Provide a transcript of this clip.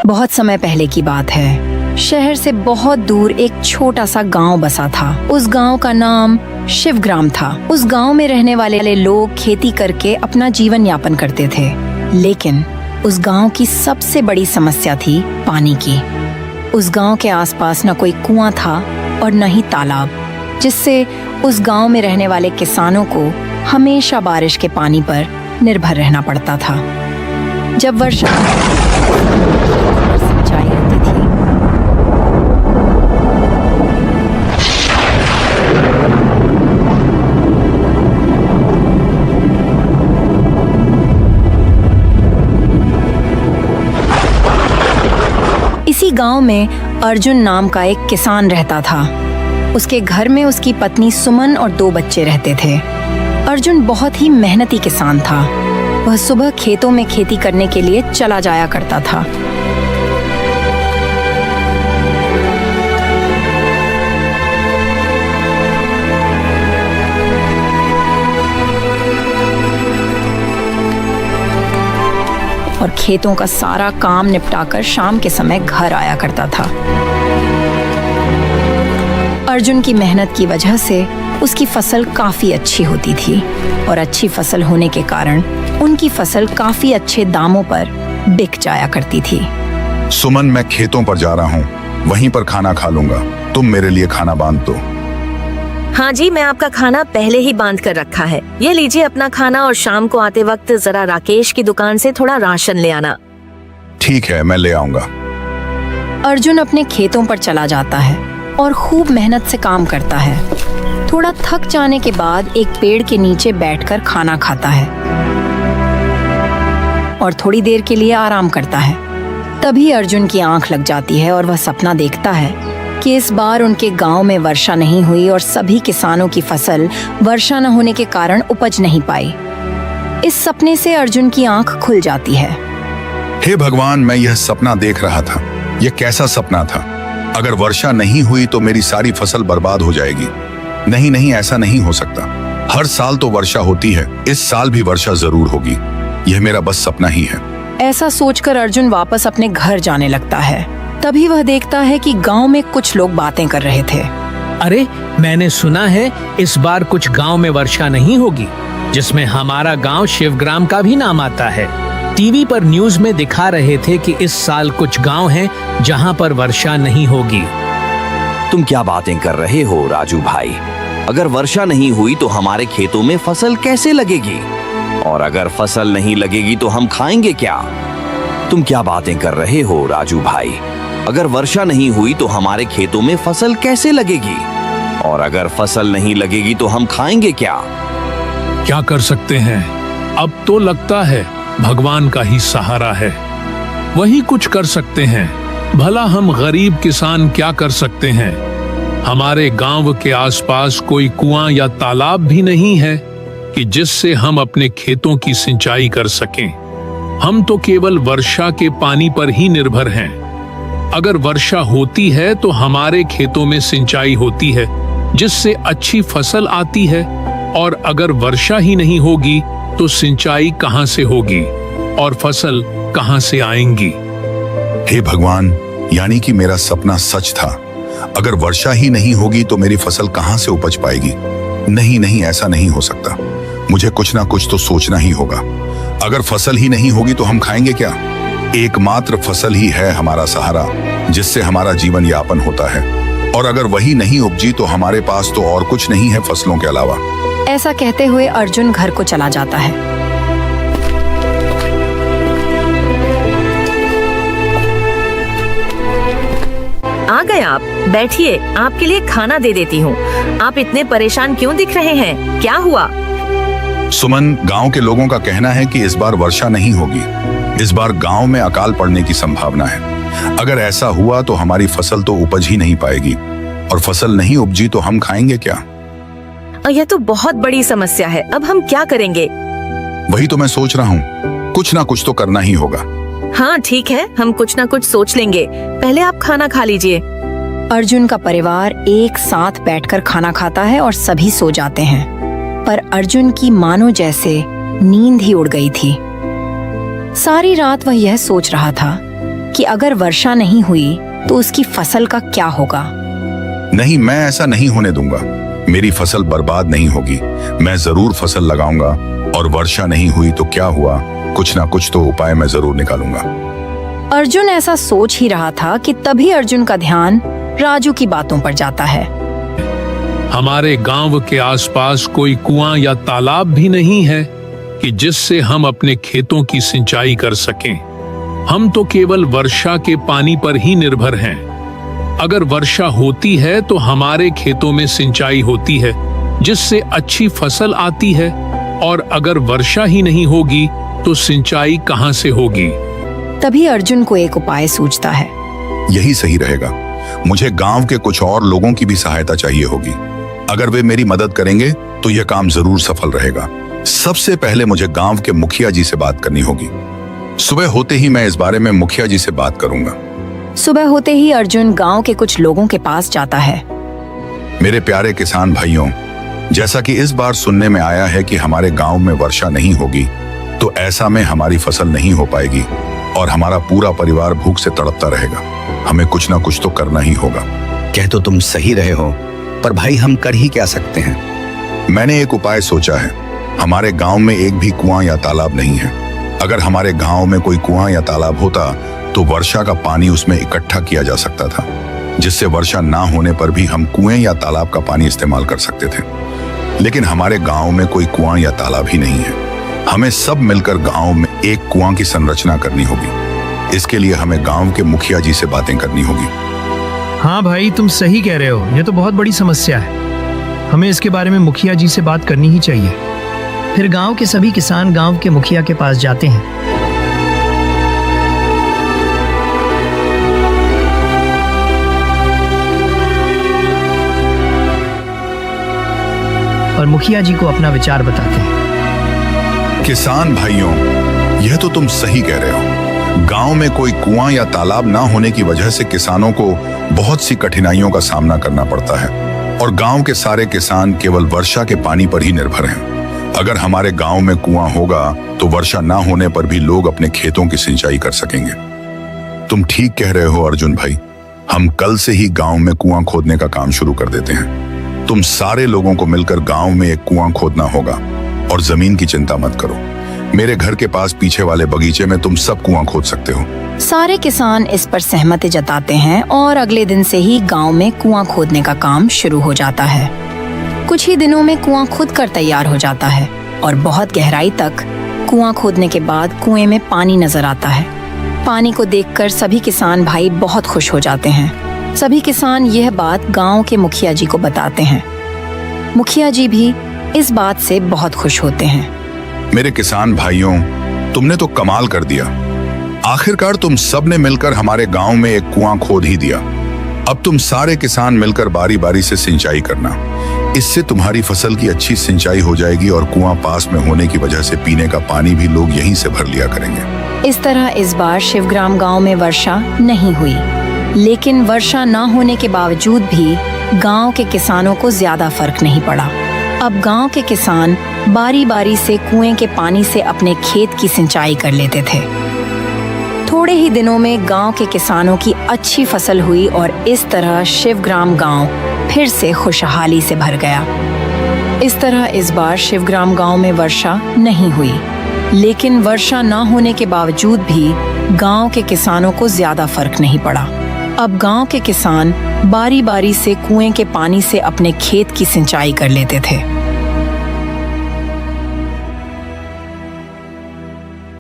बहुत समय पहले की बात है। शहर से बहुत दूर एक छोटा सा गांव बसा था। उस गांव का नाम शिवग्राम था। उस गांव में रहने वाले लोग खेती करके अपना जीवन यापन करते थे, लेकिन उस गांव की सबसे बड़ी समस्या थी पानी की। उस गांव के आसपास न कोई कुआं था और न ही तालाब, जिससे उस गांव में रहने वाले किसानों को हमेशा बारिश के पानी पर निर्भर रहना पड़ता था। जब वर्षा सिंचाई होती थी, इसी गांव में अर्जुन नाम का एक किसान रहता था। उसके घर में उसकी पत्नी सुमन और 2 बच्चे रहते थे। अर्जुन बहुत ही मेहनती किसान था। वह सुबह खेतों में खेती करने के लिए चला जाया करता था। और खेतों का सारा काम निपटाकर शाम के समय घर आया करता था। अर्जुन की मेहनत की वजह से उसकी फसल काफी अच्छी होती थी और अच्छी फसल होने के कारण उनकी फसल काफी अच्छे दामों पर बिक जाया करती थी। सुमन, मैं खेतों पर जा रहा हूँ, वहीं पर खाना खा लूंगा। तुम मेरे लिए खाना बांध दो। हाँ जी, मैं आपका खाना पहले ही बांध कर रखा है। ये लीजिए अपना खाना, और शाम को आते वक्त जरा राकेश की दुकान से थोड़ा राशन ले आना। ठीक है, मैं ले आऊंगा। अर्जुन अपने खेतों पर चला जाता है और खूब मेहनत से काम करता है। थोड़ा थक जाने के बाद एक पेड़ के नीचे बैठकर खाना खाता है और थोड़ी देर के लिए आराम करता है। तभी अर्जुन की आंख लग जाती है और वह सपना देखता है कि इस बार उनके गांव में वर्षा नहीं हुई और सभी किसानों की फसल वर्षा न होने के कारण उपज नहीं पाई। इस सपने से अर्जुन की आंख खुल जाती है। हे भगवान, मैं यह सपना देख रहा था। यह कैसा सपना था? अगर वर्षा नहीं हुई तो मेरी सारी फसल बर्बाद हो जाएगी। नहीं नहीं, ऐसा नहीं हो सकता। हर साल तो वर्षा होती है, इस साल भी वर्षा जरूर होगी। यह मेरा बस सपना ही है। ऐसा सोचकर अर्जुन वापस अपने घर जाने लगता है। तभी वह देखता है कि गांव में कुछ लोग बातें कर रहे थे। अरे, मैंने सुना है इस बार कुछ गांव में वर्षा नहीं होगी, जिसमें हमारा गांव शिवग्राम का भी नाम आता है। टीवी पर न्यूज में दिखा रहे थे कि इस साल कुछ गांव हैं जहां पर वर्षा नहीं होगी। तुम क्या बातें कर रहे हो राजू भाई? अगर वर्षा नहीं हुई तो हमारे खेतों में फसल कैसे लगेगी? और अगर फसल नहीं लगेगी तो हम खाएंगे क्या? तुम क्या बातें कर रहे हो राजू भाई? अगर वर्षा नहीं हुई तो हमारे खेतों में फसल कैसे लगेगी? और अगर फसल नहीं लगेगी तो हम खाएंगे क्या? क्या कर सकते हैं? अब तो लगता है भगवान का ही सहारा है, वही कुछ कर सकते हैं। भला हम गरीब किसान क्या कर सकते हैं? हमारे गांव के आसपास कोई कुआं या तालाब भी नहीं है कि जिससे हम अपने खेतों की सिंचाई कर सकें। हम तो केवल वर्षा के पानी पर ही निर्भर हैं। अगर वर्षा होती है तो हमारे खेतों में सिंचाई होती है, जिससे अच्छी फसल आती है, और अगर वर्षा ही नहीं होगी तो सिंचाई कहां से होगी और फसल कहां से आएंगी? हे भगवान, यानी कि मेरा सपना सच था। अगर वर्षा ही नहीं होगी तो मेरी फसल कहां से उपज पाएगी? नहीं नहीं, ऐसा नहीं हो सकता। मुझे कुछ ना कुछ तो सोचना ही होगा। अगर फसल ही नहीं होगी तो हम खाएंगे क्या? एकमात्र फसल ही है हमारा सहारा, जिससे हमारा जीवन यापन होता है। और अगर वही नहीं उपजी तो हमारे पास तो और कुछ नहीं है फसलों के अलावा। ऐसा कहते हुए अर्जुन घर को चला जाता है। आ गए आप, बैठिए, आपके लिए खाना दे देती हूँ। आप इतने परेशान क्यों दिख रहे हैं? क्या हुआ? सुमन, गांव के लोगों का कहना है कि इस बार वर्षा नहीं होगी। इस बार गांव में अकाल पड़ने की संभावना है। अगर ऐसा हुआ तो हमारी फसल तो उपज ही नहीं पाएगी, और फसल नहीं उपजी तो हम खाएंगे क्या? यह तो बहुत बड़ी समस्या है। अब हम क्या करेंगे? वही तो मैं सोच रहा हूँ, कुछ ना कुछ तो करना ही होगा। हाँ ठीक है, हम कुछ ना कुछ सोच लेंगे। पहले आप खाना खा लीजिए। अर्जुन का परिवार एक साथ बैठकर खाना खाता है और सभी सो जाते हैं, पर अर्जुन की मानो जैसे नींद ही उड़ गई थी। सारी रात वह यह सोच रहा था कि अगर वर्षा नहीं हुई तो उसकी फसल का क्या होगा। नहीं, मैं ऐसा नहीं होने दूंगा। मेरी फसल बर्बाद नहीं होगी। मैं जरूर फसल लगाऊंगा, और वर्षा नहीं हुई तो क्या हुआ, कुछ ना कुछ तो उपाय मैं जरूर निकालूंगा। अर्जुन ऐसा सोच ही रहा था कि तभी अर्जुन का ध्यान राजू की बातों पर जाता है। हमारे गांव के आसपास कोई कुआं या तालाब भी नहीं है कि जिससे हम अपने खेतों की सिंचाई कर सकें। हम तो केवल वर्षा के पानी पर ही निर्भर हैं। अगर वर्षा होती है तो हमारे खेतों में सिंचाई होती है, जिससे अच्छी फसल आती है, और अगर वर्षा ही नहीं होगी तो सिंचाई कहां से होगी। तभी अर्जुन को एक उपाय सूझता है। यही सही रहेगा। मुझे गांव के कुछ और लोगों की भी सहायता चाहिए होगी। अगर वे मेरी मदद करेंगे तो यह काम जरूर सफल रहेगा। सबसे पहले मुझे गांव के मुखिया जी से बात करनी होगी। सुबह होते ही मैं इस बारे में मुखिया जी से बात करूंगा। सुबह होते ही अर्जुन गांव के कुछ लोगों के पास जाता है। मेरे प्यारे किसान भाइयों, जैसा कि इस बार सुनने में आया है कि हमारे गांव में वर्षा नहीं होगी, तो ऐसा में हमारी फसल नहीं हो पाएगी और हमारा पूरा परिवार भूख से तड़पता रहेगा। हमें कुछ ना कुछ तो करना ही होगा। कह तो तुम सही रहे हो, पर भाई हम कर ही क्या सकते हैं। मैंने एक उपाय सोचा है। हमारे गांव में एक भी कुआं या तालाब नहीं है। अगर हमारे गांव में कोई कुआं या तालाब होता तो वर्षा का पानी उसमें इकट्ठा किया जा सकता था, जिससे वर्षा ना होने पर भी हम कुएं या तालाब का पानी इस्तेमाल कर सकते थे। लेकिन हमारे गांव में कोई कुआं या तालाब ही नहीं है। हमें सब मिलकर गांव में एक कुआं की संरचना करनी होगी। इसके लिए हमें गांव के मुखिया जी से बातें करनी होगी। हाँ भाई, तुम सही कह रहे हो। ये तो बहुत बड़ी समस्या है। हमें इसके बारे में मुखिया जी से बात करनी ही चाहिए। फिर गांव के सभी किसान गांव के मुखिया के पास जाते हैं। और मुखिया जी को अपना विचार बताते हैं। किसान भाइयों, यह तो तुम सही कह रहे हो। गांव में कोई कुआं या तालाब ना होने की वजह से किसानों को बहुत सी कठिनाइयों का सामना करना पड़ता है, और गांव के सारे किसान केवल वर्षा के पानी पर ही निर्भर हैं। अगर हमारे गांव में कुआं होगा तो वर्षा ना होने पर भी लोग अपने खेतों की सिंचाई कर सकेंगे। तुम ठीक कह रहे हो अर्जुन भाई। हम कल से ही गांव में कुआं खोदने का काम शुरू कर देते हैं। तुम सारे लोगों को मिलकर गांव में एक कुआं खोदना होगा, और जमीन की चिंता मत करो। मेरे घर के पास पीछे वाले बगीचे में तुम सब कुआं खोद सकते हो। सारे किसान इस पर सहमति जताते हैं और अगले दिन से ही गांव में कुआं खोदने का काम शुरू हो जाता है। कुछ ही दिनों में कुआं खुद कर तैयार हो जाता है, और बहुत गहराई तक कुआं खोदने के बाद कुएं में पानी नजर आता है। पानी को देखकर सभी किसान भाई बहुत खुश हो जाते हैं। सभी किसान यह बात गांव के मुखिया जी को बताते हैं। मुखिया जी भी इस बात से बहुत खुश होते हैं। मेरे किसान भाइयों, तुमने तो कमाल कर दिया। आखिरकार तुम सब ने मिलकर हमारे गांव में एक कुआं खोद ही दिया। अब तुम सारे किसान मिलकर बारी बारी से सिंचाई करना। इससे तुम्हारी फसल की अच्छी सिंचाई हो जाएगी, और कुआं पास में होने की वजह से पीने का पानी भी लोग यहीं से भर लिया करेंगे। इस तरह इस बार शिवग्राम गांव में वर्षा नहीं हुई, लेकिन वर्षा न होने के बावजूद भी गांव के किसानों को ज्यादा फर्क नहीं पड़ा। अब गांव के किसान बारी बारी से कुएं के पानी से अपने खेत की सिंचाई कर लेते थे। थोड़े ही दिनों में गांव के किसानों की अच्छी फसल हुई, और इस तरह शिवग्राम गांव फिर से खुशहाली से भर गया। इस तरह इस बार शिवग्राम गांव में वर्षा नहीं हुई, लेकिन वर्षा न होने के बावजूद भी गांव के किसानों को ज्यादा फर्क नहीं पड़ा। अब गांव के किसान बारी बारी से कुएं के पानी से अपने खेत की सिंचाई कर लेते थे।